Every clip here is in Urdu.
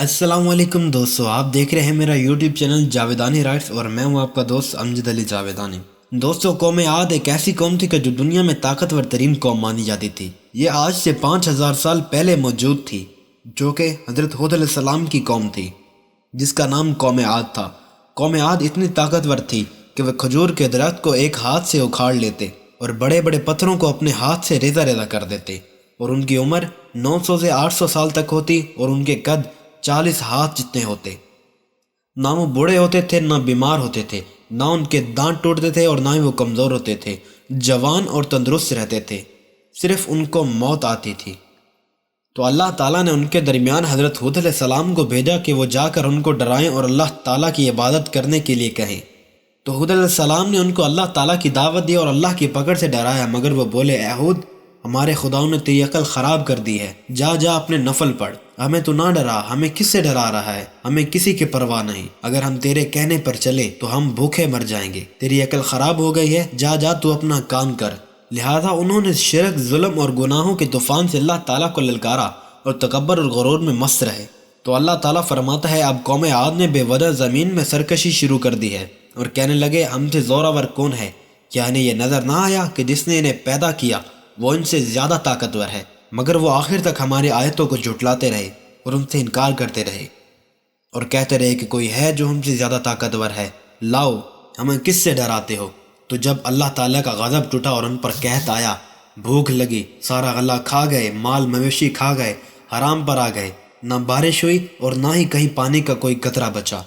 السلام علیکم دوستو، آپ دیکھ رہے ہیں میرا یوٹیوب چینل جاویدانی رائٹس اور میں ہوں آپ کا دوست امجد علی جاویدانی۔ دوستو، قوم عاد ایک ایسی قوم تھی کہ جو دنیا میں طاقتور ترین قوم مانی جاتی تھی۔ یہ آج سے 5000 سال پہلے موجود تھی، جو کہ حضرت ہود علیہ السلام کی قوم تھی، جس کا نام قوم عاد تھا۔ قوم عاد اتنی طاقتور تھی کہ وہ کھجور کے درخت کو ایک ہاتھ سے اکھاڑ لیتے اور بڑے بڑے پتھروں کو اپنے ہاتھ سے ریزہ ریزہ کر دیتے، اور ان کی عمر 900 سے 800 سال تک ہوتی اور ان کے قد 40 ہاتھ جتنے ہوتے۔ نہ وہ بوڑھے ہوتے تھے، نہ بیمار ہوتے تھے، نہ ان کے دانت ٹوٹتے تھے اور نہ ہی وہ کمزور ہوتے تھے، جوان اور تندرست رہتے تھے، صرف ان کو موت آتی تھی۔ تو اللہ تعالیٰ نے ان کے درمیان حضرت ہود علیہ السلام کو بھیجا کہ وہ جا کر ان کو ڈرائیں اور اللہ تعالیٰ کی عبادت کرنے کے لیے کہیں۔ تو ہود علیہ السلام نے ان کو اللہ تعالیٰ کی دعوت دی اور اللہ کی پکڑ سے ڈرایا، مگر وہ بولے، اے ہود، ہمارے خداؤں نے تیری عقل خراب کر دی ہے، جا جا اپنے نفل پڑھ، ہمیں تو نہ ڈرا، ہمیں کس سے ڈرا رہا ہے، ہمیں کسی کی پرواہ نہیں، اگر ہم تیرے کہنے پر چلے تو ہم بھوکے مر جائیں گے، تیری عقل خراب ہو گئی ہے، جا جا تو اپنا کام کر۔ لہذا انہوں نے شرک، ظلم اور گناہوں کے طوفان سے اللہ تعالیٰ کو للکارا اور تکبر اور غرور میں مست رہے۔ تو اللہ تعالیٰ فرماتا ہے، اب قوم عاد نے بے وجہ زمین میں سرکشی شروع کر دی ہے اور کہنے لگے، ہم سے زوراور کون ہے؟ کیا انہیں یہ نظر نہ آیا کہ جس نے انہیں پیدا کیا وہ ان سے زیادہ طاقتور ہے؟ مگر وہ آخر تک ہماری آیتوں کو جھٹلاتے رہے اور ان سے انکار کرتے رہے اور کہتے رہے کہ کوئی ہے جو ہم سے زیادہ طاقتور ہے، لاؤ، ہمیں کس سے ڈراتے ہو؟ تو جب اللہ تعالیٰ کا غضب ٹوٹا اور ان پر قحط آیا، بھوک لگی، سارا غلہ کھا گئے، مال مویشی کھا گئے، حرام پر آ گئے، نہ بارش ہوئی اور نہ ہی کہیں پانی کا کوئی قطرہ بچا،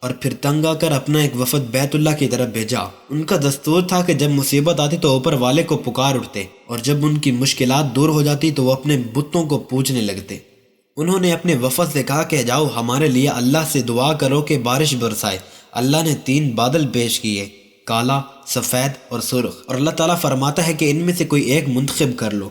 اور پھر تنگ آ کر اپنا ایک وفد بیت اللہ کی طرف بھیجا۔ ان کا دستور تھا کہ جب مصیبت آتی تو اوپر والے کو پکار اٹھتے، اور جب ان کی مشکلات دور ہو جاتی تو وہ اپنے بتوں کو پوجنے لگتے۔ انہوں نے اپنے وفد سے کہا کہ جاؤ، ہمارے لیے اللہ سے دعا کرو کہ بارش برسائے۔ اللہ نے 3 بادل پیش کیے، کالا، سفید اور سرخ، اور اللہ تعالیٰ فرماتا ہے کہ ان میں سے کوئی ایک منتخب کر لو۔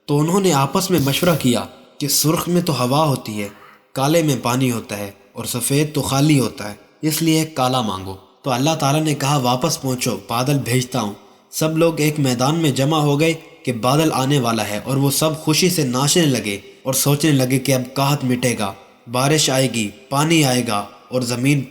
تو انہوں نے آپس میں مشورہ کیا کہ سرخ میں تو ہوا ہوتی ہے، کالے میں پانی ہوتا ہے، اور سفید تو خالی ہوتا ہے، اس لیے ایک کالا مانگو۔ تو اللہ تعالیٰ نے کہا، واپس پہنچو، بادل بھیجتا ہوں۔ سب لوگ ایک میدان میں جمع ہو گئے کہ بادل آنے والا ہے، اور وہ سب خوشی سے ناچنے لگے اور سوچنے لگے کہ اب قحط مٹے گا، بارش آئے گی، پانی آئے گا، اور زمین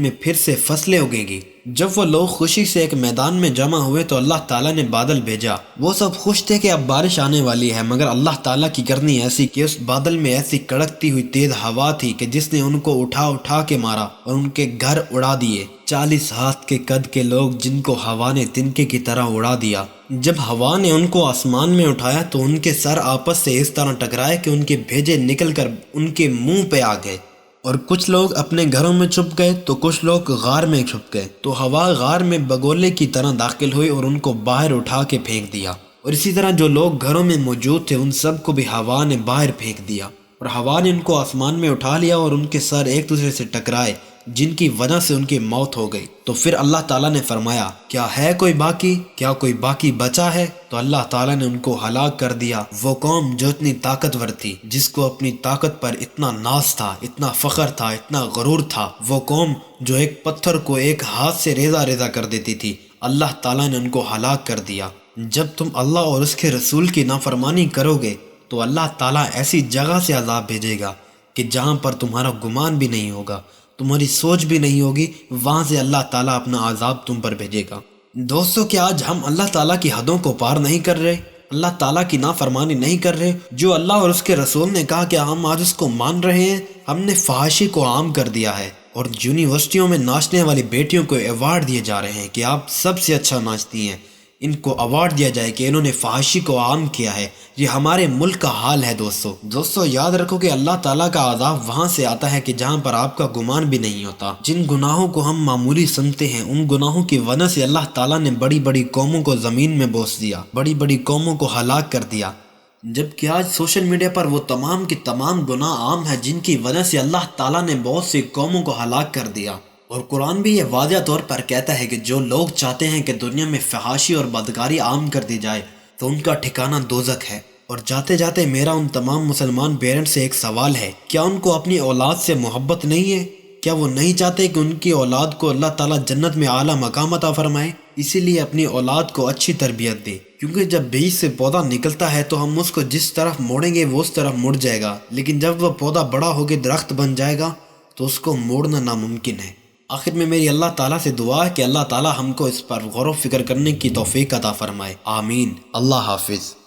میں پھر سے فصلیں اگے گی۔ جب وہ لوگ خوشی سے ایک میدان میں جمع ہوئے تو اللہ تعالیٰ نے بادل بھیجا۔ وہ سب خوش تھے کہ اب بارش آنے والی ہے، مگر اللہ تعالیٰ کی کرنی ایسی کہ اس بادل میں ایسی کڑکتی ہوئی تیز ہوا تھی کہ جس نے ان کو اٹھا اٹھا کے مارا اور ان کے گھر اڑا دیے۔ 40 ہاتھ کے قد کے لوگ جن کو ہوا نے تنکے کی طرح اڑا دیا۔ جب ہوا نے ان کو آسمان میں اٹھایا تو ان کے سر آپس سے اس طرح ٹکرائے کہ ان کے بھیجے نکل کر ان کے منہ پہ آ گئے، اور کچھ لوگ اپنے گھروں میں چھپ گئے تو کچھ لوگ غار میں چھپ گئے۔ تو ہوا غار میں بگولے کی طرح داخل ہوئی اور ان کو باہر اٹھا کے پھینک دیا، اور اسی طرح جو لوگ گھروں میں موجود تھے ان سب کو بھی ہوا نے باہر پھینک دیا، اور ہوا نے ان کو آسمان میں اٹھا لیا اور ان کے سر ایک دوسرے سے ٹکرائے، جن کی وجہ سے ان کی موت ہو گئی۔ تو پھر اللہ تعالیٰ نے فرمایا، کیا ہے کوئی باقی؟ کیا کوئی باقی بچا ہے؟ تو اللہ تعالیٰ نے ان کو ہلاک کر دیا۔ وہ قوم جو اتنی طاقتور تھی، جس کو اپنی طاقت پر اتنا ناز تھا، اتنا فخر تھا، اتنا غرور تھا، وہ قوم جو ایک پتھر کو ایک ہاتھ سے ریزہ ریزہ کر دیتی تھی، اللہ تعالیٰ نے ان کو ہلاک کر دیا۔ جب تم اللہ اور اس کے رسول کی نافرمانی کرو گے تو اللہ تعالیٰ ایسی جگہ سے عذاب بھیجے گا کہ جہاں پر تمہارا گمان بھی نہیں ہوگا، تمہاری سوچ بھی نہیں ہوگی، وہاں سے اللہ تعالیٰ اپنا عذاب تم پر بھیجے گا۔ دوستو، کیا آج ہم اللہ تعالیٰ کی حدوں کو پار نہیں کر رہے؟ اللہ تعالیٰ کی نافرمانی نہیں کر رہے؟ جو اللہ اور اس کے رسول نے کہا کہ ہم آج اس کو مان رہے ہیں، ہم نے فحاشی کو عام کر دیا ہے، اور یونیورسٹیوں میں ناچنے والی بیٹیوں کو ایوارڈ دیے جا رہے ہیں کہ آپ سب سے اچھا ناچتی ہیں، ان کو ایوارڈ دیا جائے کہ انہوں نے فحاشی کو عام کیا ہے۔ یہ ہمارے ملک کا حال ہے۔ دوستو یاد رکھو کہ اللہ تعالیٰ کا عذاب وہاں سے آتا ہے کہ جہاں پر آپ کا گمان بھی نہیں ہوتا۔ جن گناہوں کو ہم معمولی سمجھتے ہیں، ان گناہوں کی وجہ سے اللہ تعالیٰ نے بڑی بڑی قوموں کو زمین میں بوس دیا، بڑی بڑی قوموں کو ہلاک کر دیا، جبکہ آج سوشل میڈیا پر وہ تمام کے تمام گناہ عام ہیں جن کی وجہ سے اللہ تعالیٰ نے بہت سی قوموں کو ہلاک کر دیا۔ اور قرآن بھی یہ واضح طور پر کہتا ہے کہ جو لوگ چاہتے ہیں کہ دنیا میں فحاشی اور بدکاری عام کر دی جائے تو ان کا ٹھکانہ دوزخ ہے۔ اور جاتے جاتے میرا ان تمام مسلمان پیرنٹس سے ایک سوال ہے، کیا ان کو اپنی اولاد سے محبت نہیں ہے؟ کیا وہ نہیں چاہتے کہ ان کی اولاد کو اللہ تعالیٰ جنت میں اعلیٰ مقام عطا فرمائے؟ اسی لیے اپنی اولاد کو اچھی تربیت دے، کیونکہ جب بیج سے پودا نکلتا ہے تو ہم اس کو جس طرف موڑیں گے وہ اس طرف مڑ جائے گا، لیکن جب وہ پودا بڑا ہو کے درخت بن جائے گا تو اس کو موڑنا ناممکن ہے۔ آخر میں میری اللہ تعالیٰ سے دعا ہے کہ اللہ تعالیٰ ہم کو اس پر غور و فکر کرنے کی توفیق عطا فرمائے، آمین۔ اللہ حافظ۔